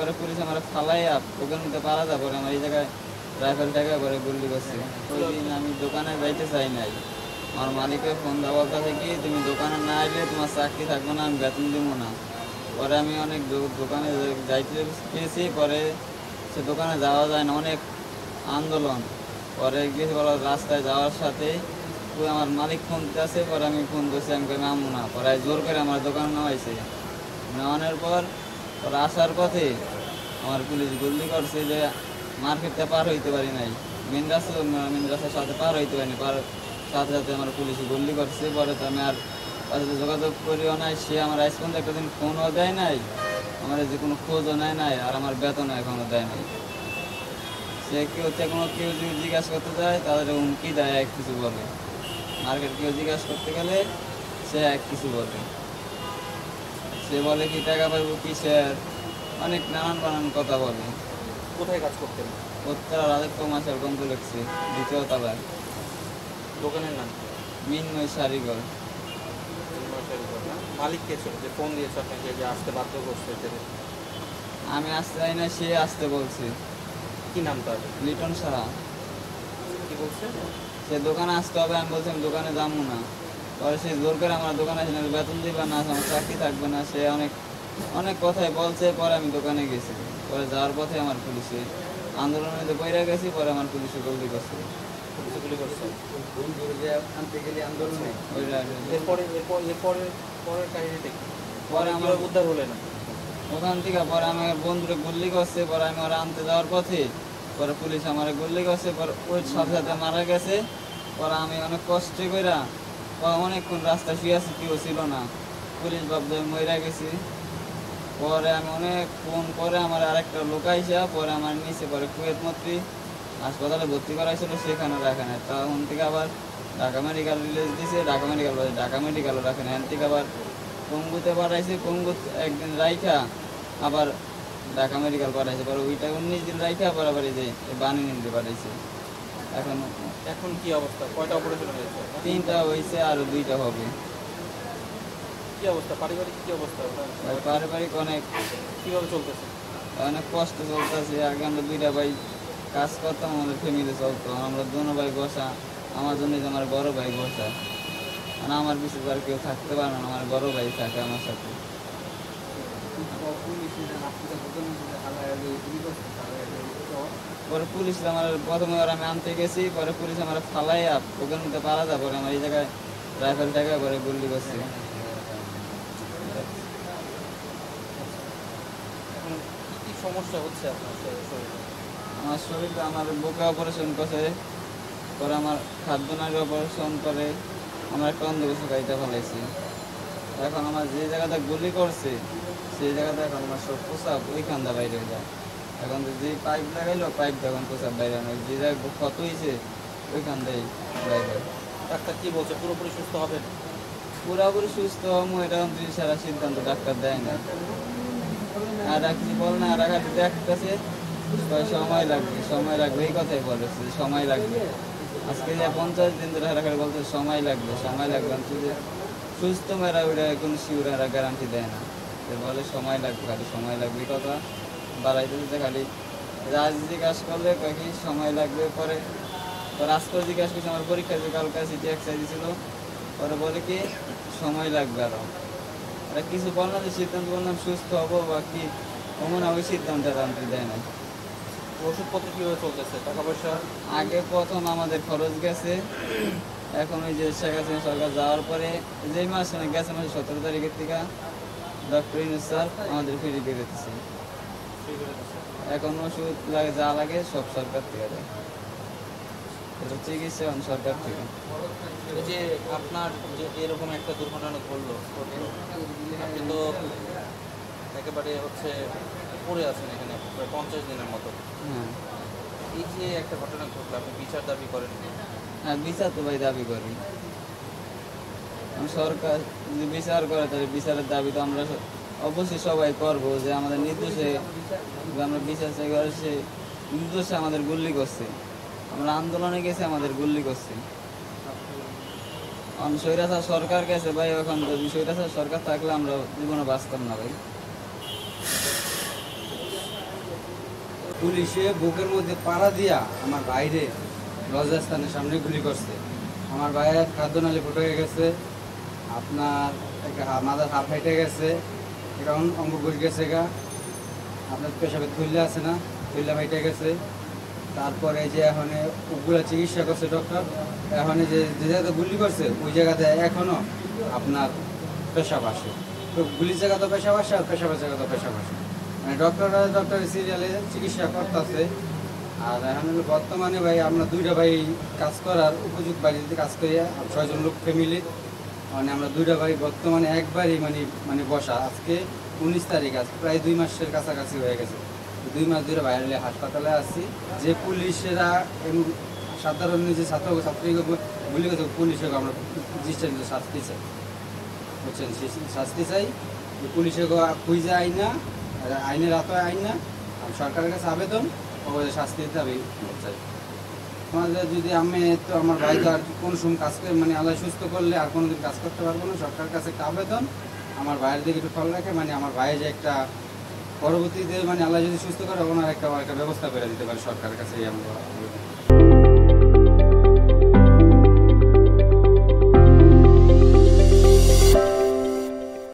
পরে পুলিশ আমার ফালাইয়া ওখান থেকে পারা যায়, পরে আমার এই জায়গায় রাইফেল টাকা পরে গুলি করছে। ওই দিন আমি দোকানে যাইতে চাই নাই, আমার মালিককে ফোন দেওয়া বলতে কি তুমি দোকানে না আসলে তোমার চাকরি থাকবে না, আমি বেতন দিব না। পরে আমি অনেক দোকানে যাইতে গেছি, পরে সে দোকানে যাওয়া যায় না, অনেক আন্দোলন। পরে গেছি বলো রাস্তায় যাওয়ার সাথে ওই আমার মালিক ফোন দিতেছে, পরে আমি ফোন করছি, আমি নামবো না। পরে জোর করে আমার দোকানে নামাইছে, নামানোর পর পরে আসার পথে আমার পুলিশ গুলি করছে যে মার্কেটটা পার হইতে পারি নাই, মেন রাস্তার সাথে পার হইতে পারিনি, সাথে সাথে আমার পুলিশ গুলি করছে। পরে তো আমি আর তার সাথে যোগাযোগ করিও নাই, সে আমার আজ পর্যন্ত একটা দিন ফোনও দেয় নাই, আমার যে কোনো খোঁজও নেয় নাই, আর আমার বেতনও এখনও দেয় নাই। সে কেউ কেউ যদি জিজ্ঞাসা করতে যায় তাদের হুমকি দেয়, এক কিছু বলে। মার্কেট কেউ জিজ্ঞাসা করতে গেলে সে এক কিছু বলে, সে বলে কি টাকা পাইবো কিসের, অনেক নানান কথা বলে। কোথায় কাজ করতেন? উত্তরা রাজত্ব মাসের কমপ্লেক্সে 2য় তলায়। দোকানের নাম মিনময় শাড়িঘর। মালিক কে ছিল যে ফোন দিয়েছে আপনাকে যে আসতে বাধ্য করছে? আমি আসতে চাই না, সে আসতে বলছে। কি নাম তার? লিটন সাহা। কি বলছে? সে দোকানে আসতে হবে, আমি বলছি আমি দোকানে যাবো না। পরে সে জোর করে আমার দোকানে আসে, বেতন দিবে না, আমার চাকরি থাকবে না, সে অনেক কথাই বলছে। পরে আমি দোকানে গেছি, পরে যাওয়ার পথে আমার পুলিশে আন্দোলনে বইরা গেছি, পরে আমার পুলিশে গুলি করছে। গুলি করছে আনতে গেলে আন্দোলনে পরের কাহিনীতে কি? পরে আমার উদ্ধার হলে না ওখান থেকে, পরে আমার বন্ধুরে গুলি করছে। পরে আমি ওরা আনতে যাওয়ার পথে পরে পুলিশ আমার গুলি করছে, পরে ওই সাথে সাথে মারা গেছে। পরে আমি অনেক কষ্ট কইরা অনেকক্ষণ রাস্তায় শুয়ে আছি, কেউ ছিল না, পুলিশ ভাবতে মইরা গেছি। পরে আমি অনেকক্ষণ পরে আমার আরেকটা লোক আইসা পরে আমার নিচে পরে কুয়েত মন্ত্রী হাসপাতালে ভর্তি করাইছিল, সেখানে রাখে না। তখন থেকে আবার ঢাকা মেডিকেল রিলিজ দিছে, ঢাকা মেডিকেলও রাখে না। এখান থেকে আবার পঙ্গুতে পাঠাইছে, পঙ্গু একদিন রাইখা আবার ঢাকা মেডিকেল পাঠাইছে, পরে ওইটা 19 দিন রাইখা আবার আবার এই যে বানি নিতে পাঠাইছে। এখন কি অবস্থা? কয়টা অপারেশন হয়েছে? 3টা হয়েছে, আরো 2টা হবে। কি অবস্থা পারিবারিক? কি অবস্থা পারিবারিক অনেক কিভাবে চলতেছে? অনেক কষ্ট চলতেছে। আগে আমরা 2টা ভাই কাজ করতাম, আমাদের ফ্যামিলি চলতো। আমরা 2 ভাই বসা, আমার জন্য যে আমার বড় ভাই বসা, মানে আমার বিশেষ আর কেউ থাকতে পারে না, আমার বড় ভাই থাকে আমার সাথে। পরে পুলিশ আমার প্রথমে আমি আনতে গেছি, পরে পুলিশ আমার ফালাইয়া ওখান থেকে পারা যায়, পরে আমার এই জায়গায় রাইফেল টাকা পরে গুলি করছে। কি সমস্যা হচ্ছে আপনার শরীরে? আমার শরীরে আমার বুকে অপারেশন করছে, পরে আমার খাদ্য নারী অপারেশন করে আমার একটা অন্ধকোষ গাড়িতে ফেলাইছি। এখন আমার যে জায়গাটা গুলি করছে সেই জায়গাটা এখন আমার সব প্রসাব ওইখানটা বাইরে যায়। এখন যে পাইপ লাগাইলো পাইপটা এখন প্রসাব বাইরে হয়, যে জায়গায় ক্ষত হয়েছে ওইখান থেকেই বাইরে। ডাক্তার কি বলছে? পুরোপুরি সুস্থ হবেন? পুরোপুরি সুস্থ হবো এটা সারা সিদ্ধান্ত ডাক্তার দেয় না, আর কিছু বল না, আর দেখতেছে সময় লাগবে এই কথাই বলেছে, সময় লাগবে। আজকে যে 50 দিন ধরে হারাকারি বলতে সময় লাগবে। সুস্থ মেয়েরা ওইটা কোনো শিউর এরা গ্যারান্টি দেয় না, বলে সময় লাগবে, খালি সময় লাগবে এই কথা বাড়াইতে দিতে। খালি আজ জিজ্ঞাসা করলে কয়েকই সময় লাগবে, পরে আজ করে জিজ্ঞাসা করছি আমার পরীক্ষা যে কালকে সিটি এক্সাই দিয়েছিল, পরে বলে কি সময় লাগবে আরো। এরা কিছু বললাম যে সিদ্ধান্ত বললাম সুস্থ হবো বা কি হবো না, ওই সিদ্ধান্ত জানতে দেয় না। ওষুধপত্র কীভাবে চলতেছে? টাকা পয়সা আগে প্রথম আমাদের খরচ গেছে, এখন ওই যে শেখ হাসিনা সরকার যাওয়ার পরে যেই মাসে গেছে মাসে 17 তারিখের থেকে ডক্টর ইউনূস স্যার আমাদের ফ্রি করে দিচ্ছে। এখন ওষুধ লাগে যা লাগে সব সরকার থেকে দেয়, চিকিৎসা সরকার থেকে। এই যে আপনার যে এরকম একটা দুর্ঘটনা ঘটলো, আপনি তো একেবারে পড়ে আছেন এখানে প্রায় 50 দিনের মতো। হ্যাঁ, এই যে একটা ঘটনা ঘটলো, আপনি বিচার দাবি করেন? হ্যাঁ বিচার তো ভাই দাবি করি। সরকার যদি বিচার করে তাহলে বিচারের দাবি তো আমরা অবশ্যই সবাই করবো, যে আমাদের নির্দোষে আমরা বিচার চাই করে, সে নির্দোষে আমাদের গুল্লি করছে, আমরা আন্দোলনে গেছে আমাদের গুল্লি করছে। স্বৈরাচার সরকার গেছে ভাই, এখন স্বৈরাচার সরকার থাকলে আমরা জীবনে বাঁচতাম না ভাই। পুলিশে বুকের মধ্যে পাড়া দিয়া আমার বাইরে লজ্জাস্থানের সামনে গুলি করছে। আমার ভাইয়ের খাদ্যনালী ফুটে হয়ে গেছে, আপনার একটা মাথার হাফ হেঁটে গেছে, এটা অঙ্গ ঘুরে গেছে গা, আপনার পেশাবে থুল্লা আছে না, থুল্লা হেঁটে গেছে। তারপরে যে এখন ওগুলো চিকিৎসা করছে ডক্টর, এখন যে যে জায়গাতে গুলি করছে ওই জায়গাতে এখনও আপনার পেশাব আসে। তো গুলির জায়গা তো পেশাব আসে আর পেশাবের জায়গা তো পেশাব আসে, মানে ডক্টরের সিরিয়ালে চিকিৎসা করতেছে। আর এখন হলো বর্তমানে ভাই আমরা দুইটা ভাই কাজ করার উপযুক্ত বাড়িতে কাজ করি, 6 জন লোক ফ্যামিলি, মানে আমরা দুইটা ভাই বর্তমানে একবারই মানে বসা। আজকে 19 তারিখ, আজকে প্রায় 2 মাসের কাছাকাছি হয়ে গেছে। 2 মাস ধরে বাইরে হাসপাতালে আছি। যে পুলিশেরা সাধারণ যে ছাত্রীকে গুলি করছে, পুলিশকে আমরা দৃষ্টান্ত শাস্তি চাই, বুঝছেন, শাস্তি চাই। পুলিশে খুঁজে আইন না, আইনের আতয় আইন না, সরকারের কাছে আবেদন শাস্তি দিতে হবে চাই। আমাদের যদি আমি তো আমার ভাই তো আর কোন সময় কাজ করে মানে আল্লাহ সুস্থ করলে আর কোনোদিন কাজ করতে পারবো না। সরকারের কাছে একটা আবেদন, আমার ভাইয়ের দিকে একটু ফল রাখে, মানে আমার ভাইয়ের যে একটা পরবর্তীতে মানে আল্লাহ যদি সুস্থ করে ওনার একটা ব্যবস্থা করে দিতে পারে সরকারের কাছে, এই আমরা